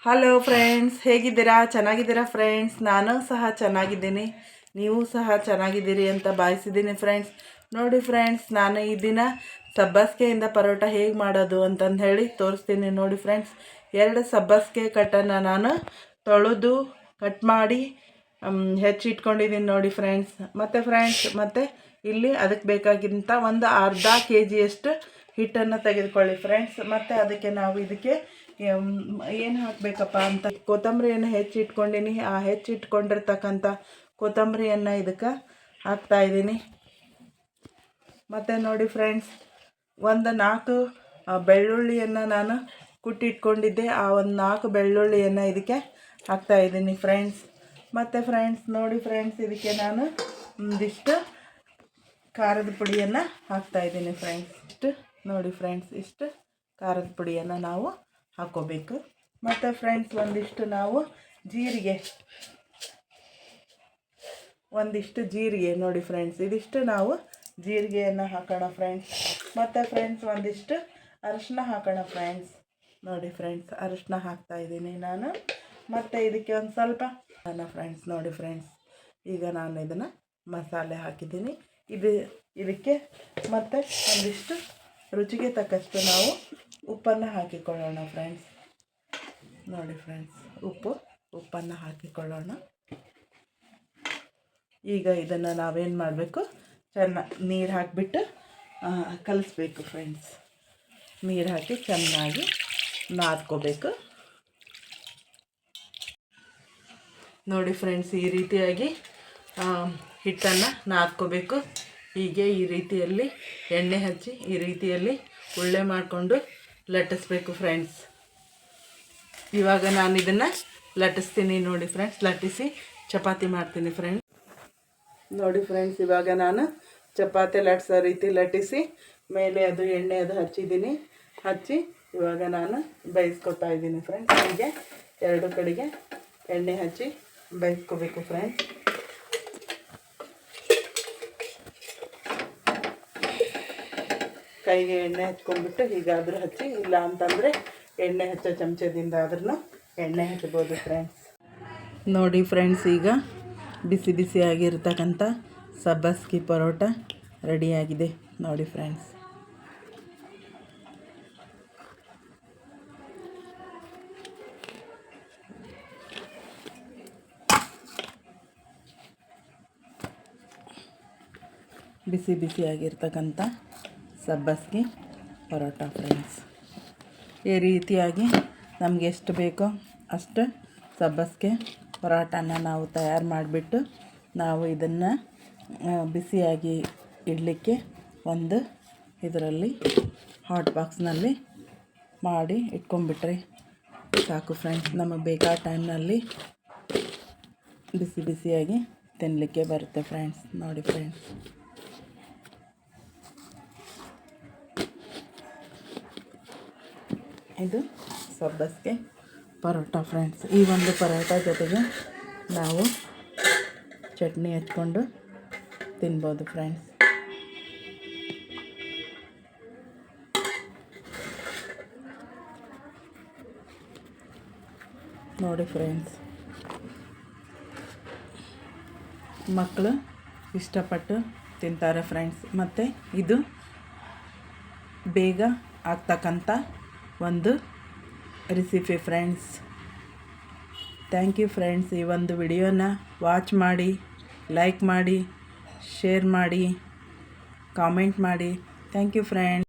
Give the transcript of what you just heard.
Hello friends, ಹೇಗಿದ್ದೀರಾ? ಚೆನ್ನಾಗಿದ್ದೀರಾ friends? ನಾನು ಸಹ ಚೆನ್ನಾಗಿದ್ದೀನಿ, ನೀವು ಸಹ ಚೆನ್ನಾಗಿದ್ದೀರಿ ಅಂತ ಭಾವಿಸಿದ್ದೀನಿ ಫ್ರೆಂಡ್ಸ್. ನೋಡಿ ಫ್ರೆಂಡ್ಸ್, ನಾನು ಈ ದಿನ ಸಬ್ಬಸಿಗೆಯಿಂದ ಪರೋಟ ಹೇಗೆ ಮಾಡೋದು ಅಂತಂದು ಹೇಳಿ ತೋರಿಸ್ತೀನಿ. ನೋಡಿ ಫ್ರೆಂಡ್ಸ್, 2 ಸಬ್ಬಸಿಗೆ ಕಟ್ಟನ್ನು ನಾನು ತೊಳೆದು ಕಟ್ ಮಾಡಿ ಹೆಚ್ಚಿಟ್ಕೊಂಡಿದ್ದೀನಿ ನೋಡಿ ಫ್ರೆಂಡ್ಸ್. ಮತ್ತು ಇಲ್ಲಿ ಅದಕ್ಕೆ ಬೇಕಾಗಿದ್ದಂಥ ಒಂದು ಅರ್ಧ kg ಹಿಟ್ಟನ್ನು ತೆಗೆದುಕೊಳ್ಳಿ ಫ್ರೆಂಡ್ಸ್. ಮತ್ತು ಅದಕ್ಕೆ ನಾವು ಇದಕ್ಕೆ ಏನು ಹಾಕಬೇಕಪ್ಪ ಅಂತ ಕೊತ್ತಂಬರಿಯನ್ನು ಹೆಚ್ಚಿಟ್ಕೊಂಡಿನಿ. ಆ ಹೆಚ್ಚಿಟ್ಕೊಂಡಿರ್ತಕ್ಕಂಥ ಕೊತ್ತಂಬರಿಯನ್ನು ಇದಕ್ಕೆ ಹಾಕ್ತಾಯಿದ್ದೀನಿ. ಮತ್ತು ನೋಡಿ ಫ್ರೆಂಡ್ಸ್, ಒಂದು 4 ಬೆಳ್ಳುಳ್ಳಿಯನ್ನು ನಾನು ಕುಟ್ಟಿಟ್ಕೊಂಡಿದ್ದೆ. ಆ ಒಂದು 4 ಬೆಳ್ಳುಳ್ಳಿಯನ್ನು ಇದಕ್ಕೆ ಹಾಕ್ತಾಯಿದ್ದೀನಿ ಫ್ರೆಂಡ್ಸ್. ಮತ್ತು ಫ್ರೆಂಡ್ಸ್ ನೋಡಿ ಫ್ರೆಂಡ್ಸ್, ಇದಕ್ಕೆ ನಾನು ಒಂದಿಷ್ಟು ಖಾರದ ಪುಡಿಯನ್ನು ಹಾಕ್ತಾಯಿದ್ದೀನಿ ಫ್ರೆಂಡ್ಸ್. ನೋಡಿ ಫ್ರೆಂಡ್ಸ್, ಇಷ್ಟು ಖಾರದ ಪುಡಿಯನ್ನು ನಾವು ಹಾಕ್ಕೋಬೇಕು. ಮತ್ತು ಫ್ರೆಂಡ್ಸ್, ಒಂದಿಷ್ಟು ಜೀರಿಗೆ ನೋಡಿ ಫ್ರೆಂಡ್ಸ್, ಇದಿಷ್ಟು ನಾವು ಜೀರಿಗೆಯನ್ನು ಹಾಕೋಣ ಫ್ರೆಂಡ್ಸ್. ಮತ್ತು ಫ್ರೆಂಡ್ಸ್, ಒಂದಿಷ್ಟು ಅರಿಶಿನ ಹಾಕೋಣ ಫ್ರೆಂಡ್ಸ್. ನೋಡಿ ಫ್ರೆಂಡ್ಸ್, ಅರಿಶಿನ ಹಾಕ್ತಾಯಿದ್ದೀನಿ ನಾನು. ಮತ್ತು ಇದಕ್ಕೆ ಒಂದು ಸ್ವಲ್ಪ ಫ್ರೆಂಡ್ಸ್. ನೋಡಿ ಫ್ರೆಂಡ್ಸ್, ಈಗ ನಾನು ಇದನ್ನು ಮಸಾಲೆ ಹಾಕಿದ್ದೀನಿ. ಇದಕ್ಕೆ ಮತ್ತು ಒಂದಿಷ್ಟು ರುಚಿಗೆ ತಕ್ಕಷ್ಟು ನಾವು ಉಪ್ಪನ್ನು ಹಾಕಿಕೊಳ್ಳೋಣ ಫ್ರೆಂಡ್ಸ್. ನೋಡಿ ಫ್ರೆಂಡ್ಸ್, ಉಪ್ಪನ್ನು ಹಾಕಿಕೊಳ್ಳೋಣ. ಈಗ ಇದನ್ನು ನಾವೇನು ಮಾಡಬೇಕು, ನೀರು ಹಾಕಿಬಿಟ್ಟು ಕಲಿಸ್ಬೇಕು ಫ್ರೆಂಡ್ಸ್. ನೀರು ಹಾಕಿ ಚೆನ್ನಾಗಿ ನಾದ್ಕೋಬೇಕು. ನೋಡಿ ಫ್ರೆಂಡ್ಸ್, ಈ ರೀತಿಯಾಗಿ ಹಿಟ್ಟನ್ನು ನಾದ್ಕೋಬೇಕು. ಹೀಗೆ ಈ ರೀತಿಯಲ್ಲಿ ಎಣ್ಣೆ ಹಚ್ಚಿ ಈ ರೀತಿಯಲ್ಲಿ ಉಳ್ಳೆ ಮಾಡಿಕೊಂಡು ಲಟ್ಟಿಸ್ಬೇಕು ಫ್ರೆಂಡ್ಸ್. ಇವಾಗ ನಾನು ಇದನ್ನು ಲಟ್ಟಿಸ್ತೀನಿ ನೋಡಿ ಫ್ರೆಂಡ್ಸ್. ಲಟ್ಟಿಸಿ ಚಪಾತಿ ಮಾಡ್ತೀನಿ ಫ್ರೆಂಡ್ಸ್. ನೋಡಿ ಫ್ರೆಂಡ್ಸ್, ಇವಾಗ ನಾನು ಚಪಾತಿ ಲಟ್ಟಿಸೋ ರೀತಿ ಲಟ್ಟಿಸಿ ಮೇಲೆ ಎಣ್ಣೆ ಹಚ್ಚಿದ್ದೀನಿ. ಹಚ್ಚಿ ಇವಾಗ ನಾನು ಬೇಯಿಸ್ಕೊತಾ ಇದ್ದೀನಿ ಫ್ರೆಂಡ್ಸ್. ಹೀಗೆ 2 ಕಡೆಗೆ ಎಣ್ಣೆ ಹಚ್ಚಿ ಬೇಯಿಸ್ಕೋಬೇಕು ಫ್ರೆಂಡ್ಸ್. ಕೈಗೆ ಎಣ್ಣೆ ಹಚ್ಕೊಂಡ್ಬಿಟ್ಟು ಹೀಗಾದರೂ ಹಚ್ಚಿ, ಇಲ್ಲ ಅಂತಂದರೆ ಎಣ್ಣೆ ಹಚ್ಚೋ ಚಮಚದಿಂದ ಆದ್ರೂ ಎಣ್ಣೆ ಹಚ್ಬೋದು ಫ್ರೆಂಡ್ಸ್. ನೋಡಿ ಫ್ರೆಂಡ್ಸ್, ಈಗ ಬಿಸಿ ಬಿಸಿಯಾಗಿರ್ತಕ್ಕಂಥ ಸಬ್ಬಸಿಗೆ ಪರೋಟ ರೆಡಿಯಾಗಿದೆ ನೋಡಿ ಫ್ರೆಂಡ್ಸ್. ಬಿಸಿ ಬಿಸಿಯಾಗಿರ್ತಕ್ಕಂಥ ಸಬ್ಬಸಿಗೆ ಪರೋಟ ಫ್ರೆಂಡ್ಸ್. ಈ ರೀತಿಯಾಗಿ ನಮಗೆ ಎಷ್ಟು ಬೇಕೋ ಅಷ್ಟು ಸಬ್ಬಸಿಗೆ ಪರೋಟನ ನಾವು ತಯಾರು ಮಾಡಿಬಿಟ್ಟು ನಾವು ಇದನ್ನು ಬಿಸಿಯಾಗಿ ಇಡಲಿಕ್ಕೆ ಒಂದು ಇದರಲ್ಲಿ ಹಾಟ್ ಬಾಕ್ಸ್ನಲ್ಲಿ ಮಾಡಿ ಇಟ್ಕೊಂಡ್ಬಿಟ್ರೆ ಸಾಕು ಫ್ರೆಂಡ್ಸ್. ನಮಗೆ ಬೇಕಾದ ಟೈಮ್ನಲ್ಲಿ ಬಿಸಿ ಬಿಸಿಯಾಗಿ ತಿನ್ನಲಿಕ್ಕೆ ಬರುತ್ತೆ ಫ್ರೆಂಡ್ಸ್. ನೋಡಿ ಫ್ರೆಂಡ್ಸ್, ಇದು ಸಬ್ಬಸಿಗೆ ಪರೋಟ ಫ್ರೆಂಡ್ಸ್. ಈ ಒಂದು ಪರೋಟ ಜೊತೆಗೆ ನಾವು ಚಟ್ನಿ ಹಚ್ಕೊಂಡು ತಿನ್ಬೋದು ಫ್ರೆಂಡ್ಸ್. ನೋಡಿ ಫ್ರೆಂಡ್ಸ್, ಮಕ್ಕಳು ಇಷ್ಟಪಟ್ಟು ತಿಂತಾರೆ ಫ್ರೆಂಡ್ಸ್. ಮತ್ತು ಇದು ಬೇಗ ಆಗ್ತಕ್ಕಂಥ ಒಂದು recipe friends. Thank you friends. ಈ ಒಂದು ವಿಡಿಯೋನ ವಾಚ್ ಮಾಡಿ, ಲೈಕ್ ಮಾಡಿ, ಶೇರ್ ಮಾಡಿ, ಕಾಮೆಂಟ್ ಮಾಡಿ. Thank you friends.